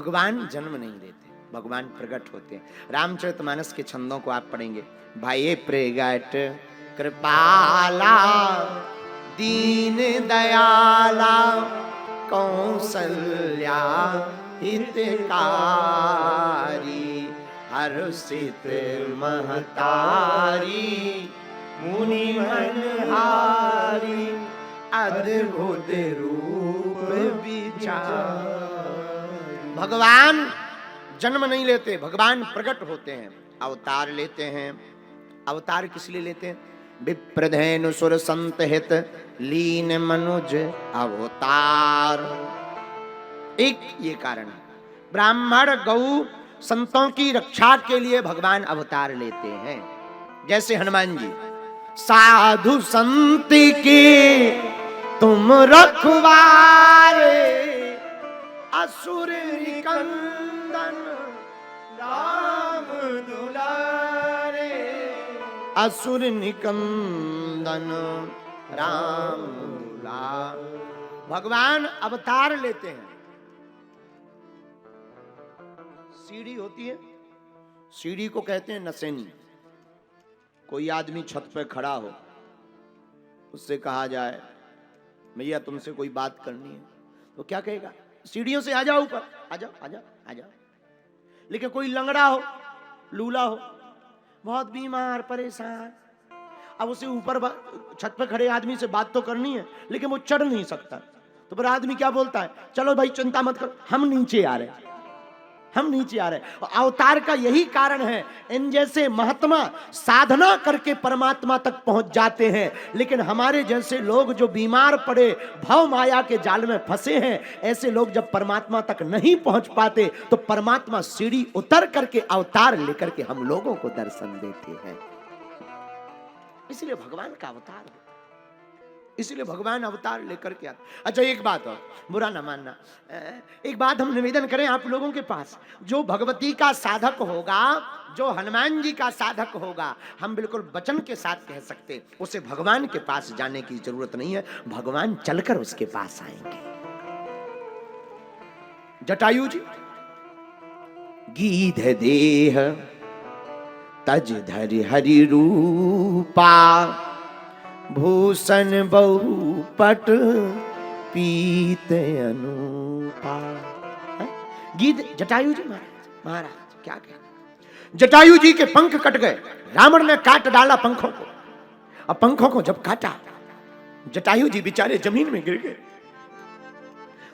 भगवान जन्म नहीं लेते, भगवान प्रकट होते हैं। रामचरितमानस के छंदों को आप पढ़ेंगे, भाई प्रगट कृपाला दीन दयाला कौसल्या हितकारी हर्षित महतारी मुनि मनहारी अद्भुत रूप विचार। भगवान जन्म नहीं लेते, भगवान प्रकट होते हैं, अवतार लेते हैं। अवतार किस लिए लेते हैं? विप्रधेनु सुर संत हित लीन मनुज अवतार। एक ये कारण है, ब्राह्मण गौ संतों की रक्षा के लिए भगवान अवतार लेते हैं। जैसे हनुमान जी, साधु संत के तुम रखवारे असुर निकंदन राम दुलारे, असुर निकंदन राम दुलार। भगवान अवतार लेते हैं। सीढ़ी होती है, सीढ़ी को कहते हैं नसेनी। कोई आदमी छत पर खड़ा हो, उससे कहा जाए भैया तुमसे कोई बात करनी है, तो क्या कहेगा? सीढ़ियों से आ जाओ ऊपर, आ जाओ आ जाओ आ जाओ। लेकिन कोई लंगड़ा हो, लूला हो, बहुत बीमार परेशान, अब उसे ऊपर छत पर खड़े आदमी से बात तो करनी है, लेकिन वो चढ़ नहीं सकता, तो फिर आदमी क्या बोलता है? चलो भाई चिंता मत करो, हम नीचे आ रहे हैं, हम नीचे आ रहे हैं। अवतार का यही कारण है, इन जैसे महात्मा साधना करके परमात्मा तक पहुंच जाते हैं, लेकिन हमारे जैसे लोग जो बीमार पड़े भव माया के जाल में फंसे हैं, ऐसे लोग जब परमात्मा तक नहीं पहुंच पाते तो परमात्मा सीढ़ी उतर करके अवतार लेकर के हम लोगों को दर्शन देते हैं। इसलिए भगवान का अवतार है, इसलिए भगवान अवतार लेकर के आते। अच्छा एक बात और, बुरा ना मानना, एक बात हम निवेदन करें आप लोगों के पास, जो भगवती का साधक होगा, जो हनुमान जी का साधक होगा, हम बिल्कुल वचन के साथ कह सकते, उसे भगवान के पास जाने की जरूरत नहीं है, भगवान चलकर उसके पास आएंगे। जटायु जी, गीध देह तज धरि हरि रूपा भूषण बहुपट पीत अनुपा। गीत जटायु जी महाराज क्या कहे? जटायु जी के पंख कट गए, रावण ने काट डाला पंखों को। अब पंखों को जब काटा, जटायु जी बेचारे जमीन में गिर गए,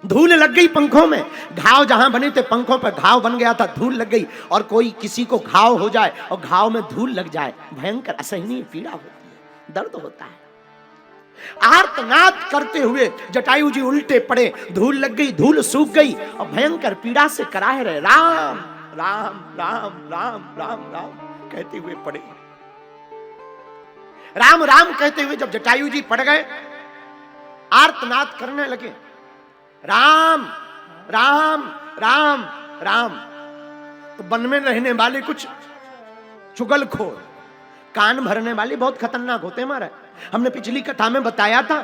धूल लग गई पंखों में, घाव जहां बने थे पंखों पर घाव बन गया था, धूल लग गई। और कोई किसी को घाव हो जाए और घाव में धूल लग जाए, भयंकर असहनीय पीड़ा होती है, दर्द होता है। आर्तनाद करते हुए जटायु जी उल्टे पड़े, धूल लग गई, धूल सूख गई और भयंकर पीड़ा से कराह रहे, राम राम राम राम राम राम कहते हुए पड़े। राम राम कहते हुए जब जटायु जी पड़ गए, आर्तनाद करने लगे, राम राम राम राम। तो वन में रहने वाले कुछ चुगलखोर, कान भरने वाले बहुत खतरनाक होते हैं। हमारा हमने पिछली कथा में बताया था,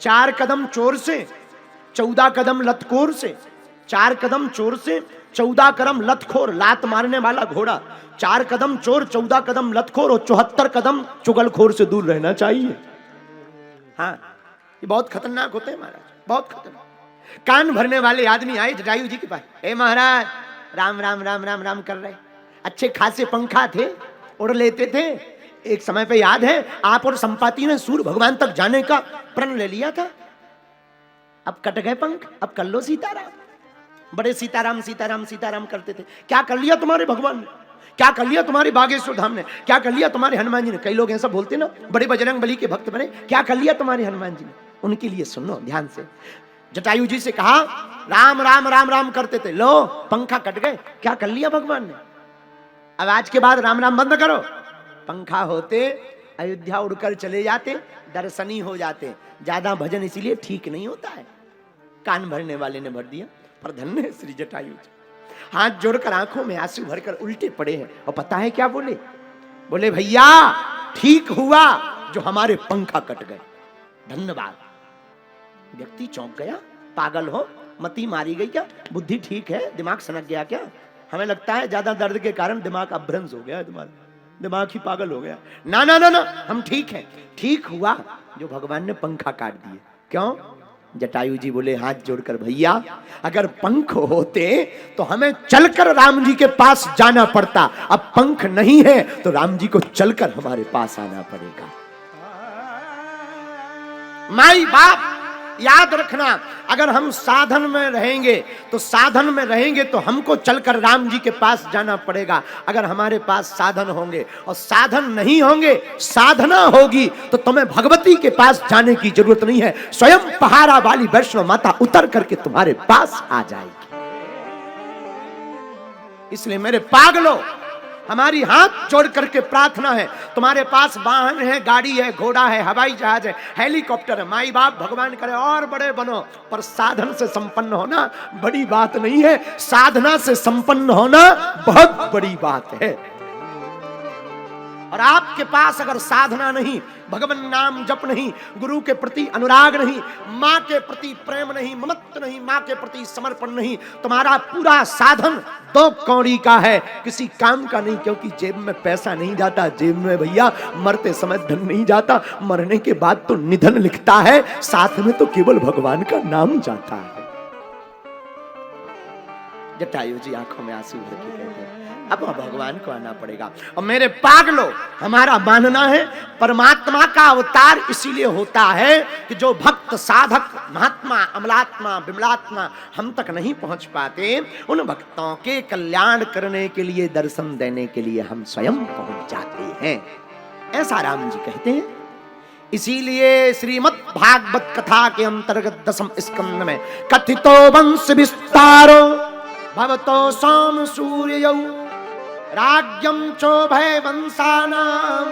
4 कदम चोर से 14 कदम लतखोर से, 4 कदम चोर से 14 कदम लतखोर, लात मारने वाला घोड़ा। 4 कदम चोर, 14 कदम लतखोर और 74 कदम चुगलखोर से दूर रहना चाहिए। हाँ, ये बहुत खतरनाक होते हैं महाराज, बहुत खतरनाक। कान भरने वाले आदमी आए जटायु जी के पास, ए महाराज राम राम राम राम राम कर रहे, अच्छे खासे पंखा थे, उड़ लेते थे। एक समय पे याद है आप और संपाति ने सूर्य भगवान तक जाने का प्रण ले लिया था, अब कट गए पंख, अब कर लो सीताराम। बड़े सीताराम सीताराम सीताराम करते थे, क्या कर लिया तुम्हारे भगवान ने, क्या कर लिया तुम्हारे बागेश्वर धाम ने, क्या कर लिया तुम्हारे हनुमान जी ने। कई लोग ऐसा बोलते ना, बड़े बजरंग बली के भक्त बने, क्या कर लिया तुम्हारे हनुमान जी ने। उनके लिए सुनो ध्यान से, जटायु जी से कहा राम राम राम राम करते थे, लो पंखा कट गए, क्या कर लिया भगवान ने। अब आज के बाद राम राम बंद करो, पंखा होते अयोध्या उड़कर चले जाते, दर्शनी हो जाते। ज्यादा भजन इसीलिए ठीक नहीं होता है। कान भरने वाले ने भर दिया, पर धन्य है श्री जटायु जी, हाथ जोड़कर आंखों में आंसू भरकर उल्टे पड़े हैं। और पता है क्या बोले? बोले भैया ठीक हुआ जो हमारे पंखा कट गए, धन्यवाद। व्यक्ति चौंक गया, पागल हो, मती मारी गई क्या? बुद्धि ठीक है? दिमाग सनक गया क्या? हमें लगता है ज्यादा दर्द के कारण दिमाग अभ्रंश हो गया, दिमाग ही पागल हो गया। ना ना ना ना, हम ठीक हैं। ठीक हुआ जो भगवान ने पंखा काट दिए। क्यों? जटायु जी बोले हाथ जोड़कर, भैया अगर पंख होते तो हमें चलकर राम जी के पास जाना पड़ता, अब पंख नहीं है तो राम जी को चलकर हमारे पास आना पड़ेगा। माई बाप याद रखना, अगर हम साधन में रहेंगे तो हमको चलकर राम जी के पास जाना पड़ेगा। अगर हमारे पास साधन होंगे और साधन नहीं होंगे, साधना होगी, तो तुम्हें भगवती के पास जाने की जरूरत नहीं है। स्वयं पहाड़ा वाली वैष्णो माता उतर करके तुम्हारे पास आ जाएगी। इसलिए मेरे पागलों, हमारी हाथ जोड़ करके प्रार्थना है, तुम्हारे पास वाहन है, गाड़ी है, घोड़ा है, हवाई जहाज है, हेलीकॉप्टर है, माई बाप भगवान करे और बड़े बनो, पर साधन से संपन्न होना बड़ी बात नहीं है। साधना से संपन्न होना बहुत बड़ी बात है। और आपके पास अगर साधना नहीं, भगवान नाम जप नहीं, गुरु के प्रति अनुराग नहीं, माँ के प्रति प्रेम नहीं, ममत्व नहीं, माँ के प्रति समर्पण नहीं, तुम्हारा पूरा साधन दो कौड़ी का है, किसी काम का नहीं। क्योंकि जेब में पैसा नहीं जाता, जेब में भैया मरते समय धन नहीं जाता, मरने के बाद तो निधन लिखता है, साथ में तो केवल भगवान का नाम जाता है। जटायु जी आंखों में आंसू भर के कहते हैं, अब भगवान को आना पड़ेगा। और मेरे पागलों, हमारा मानना है परमात्मा का अवतार इसीलिए होता है कि जो भक्त साधक महात्मा अमलात्मा विमलात्मा हम तक नहीं पहुंच पाते, उन भक्तों के कल्याण करने के लिए, दर्शन देने के लिए हम स्वयं पहुंच जाते हैं, ऐसा राम जी कहते हैं। इसीलिए श्रीमद् भागवत कथा के अंतर्गत 10वें स्कंद में कथितो वंश विस्तारो भवतो सोम सूर्यौ राज्यम चोभय वंशानां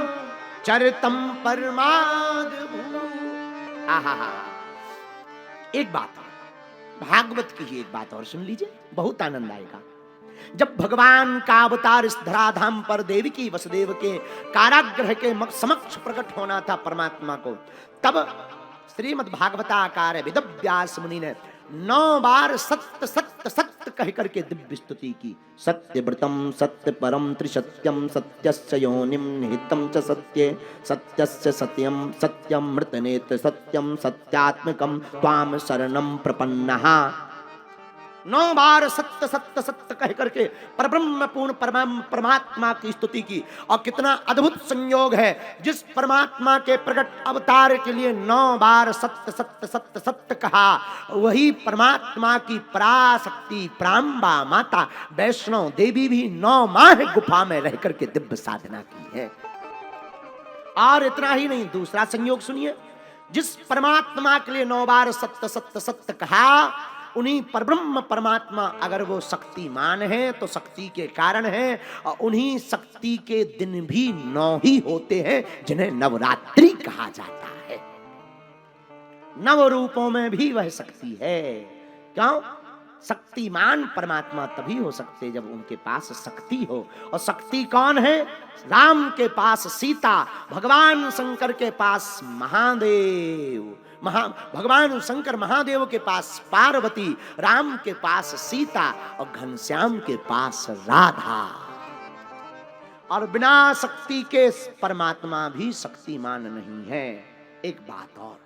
चरितम परमाद्भुत। आहा, एक बात, भागवत की ही एक बात और सुन लीजिए, बहुत आनंद आएगा। जब भगवान का अवतार इस धराधाम पर देवकी वसुदेव के कारागृह के समक्ष प्रकट होना था परमात्मा को, तब श्रीमद् भागवताकार वेदव्यास मुनि ने 9 बार सत्य सत्य सत्य कह करके दिव्य स्तुति की। सत्यव्रतम सत्य परम त्रिसत्यम सत्यस्य योनिम निहितम च सत्ये सत्यस्य सत्यम सत्यम मृतनेत्र सत्यम सत्यात्मकम त्वाम शरणम प्रपन्नः। 9 बार सत्य सत्य सत्य कह करके परब्रह्म पूर्ण परमात्मा की स्तुति की। और कितना अद्भुत संयोग है, जिस परमात्मा के प्रकट अवतार के लिए 9 बार सत्य सत्य सत्य सत्य कहा, वही परमात्मा की पराशक्ति प्राम्बा माता वैष्णो देवी भी 9 माह गुफा में रह करके दिव्य साधना की है। और इतना ही नहीं, दूसरा संयोग सुनिए, जिस परमात्मा के लिए 9 बार सत्य सत्य सत्य कहा, उन्हीं परब्रह्म परमात्मा अगर वो शक्तिमान है तो शक्ति के कारण है, और उन्हीं शक्ति के दिन भी 9 ही होते हैं जिन्हें नवरात्रि कहा जाता है। 9 रूपों में भी वह शक्ति है। क्यों? शक्तिमान परमात्मा तभी हो सकते जब उनके पास शक्ति हो। और शक्ति कौन है? राम के पास सीता, भगवान शंकर के पास महादेव, भगवान शंकर महादेव के पास पार्वती, राम के पास सीता और घनश्याम के पास राधा। और बिना शक्ति के परमात्मा भी शक्तिमान नहीं है। एक बात और,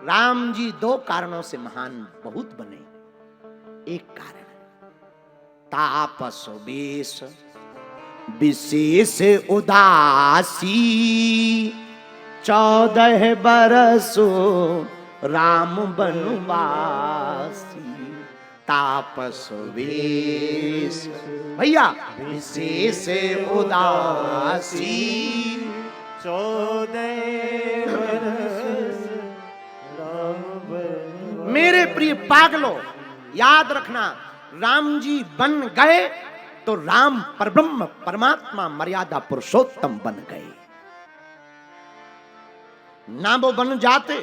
राम जी 2 कारणों से महान बहुत बने। एक कारण, तापस वेश विशेष उदासी 14 बरसो राम बनवासी। तापस वेश भैया विशेष उदासी 14 बरस राम बनवासी। मेरे प्रिय पागलों, याद रखना, राम जी बन गए तो राम परब्रह्म परमात्मा मर्यादा पुरुषोत्तम बन गए। ना वो बन जाते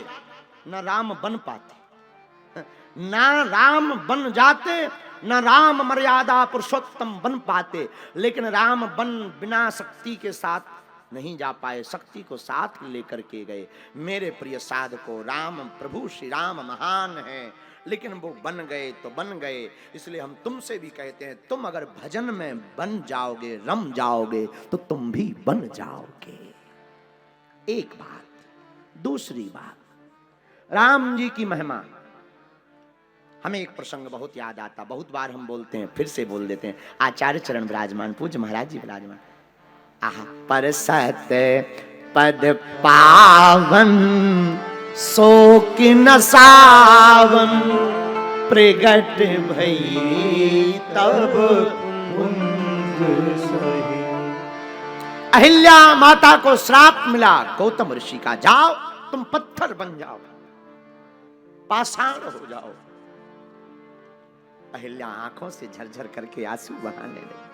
ना राम बन पाते, ना राम बन जाते ना राम मर्यादा पुरुषोत्तम बन पाते। लेकिन राम बिना शक्ति के साथ नहीं जा पाए, शक्ति को साथ लेकर के गए। मेरे प्रिय साधकों, राम प्रभु श्री राम महान है, लेकिन वो बन गए तो बन गए। इसलिए हम तुमसे भी कहते हैं, तुम अगर भजन में बन जाओगे, रम जाओगे, तो तुम भी बन जाओगे। एक बात। दूसरी बात, राम जी की महिमा। हमें एक प्रसंग बहुत याद आता, बहुत बार हम बोलते हैं, फिर से बोल देते हैं। आचार्य चरण विराजमान, पूज्य महाराज जी विराजमान। आहा, पर सत पद पावन सो कि न सावन, प्रगट भई तब कुंज सोहि। अहिल्या माता को श्राप मिला गौतम ऋषि का, जाओ तुम पत्थर बन जाओ, पाषाण हो जाओ। अहिल्या आंखों से झरझर करके आंसू बहाने लगी।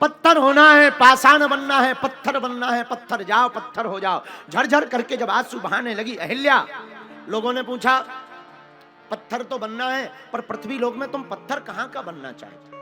पत्थर होना है, पाषाण बनना है, पत्थर बनना है, पत्थर जाओ, पत्थर हो जाओ। झरझर करके जब आंसू बहाने लगी अहिल्या, लोगों ने पूछा पत्थर तो बनना है, पर पृथ्वी लोक में तुम पत्थर कहां का बनना चाहते?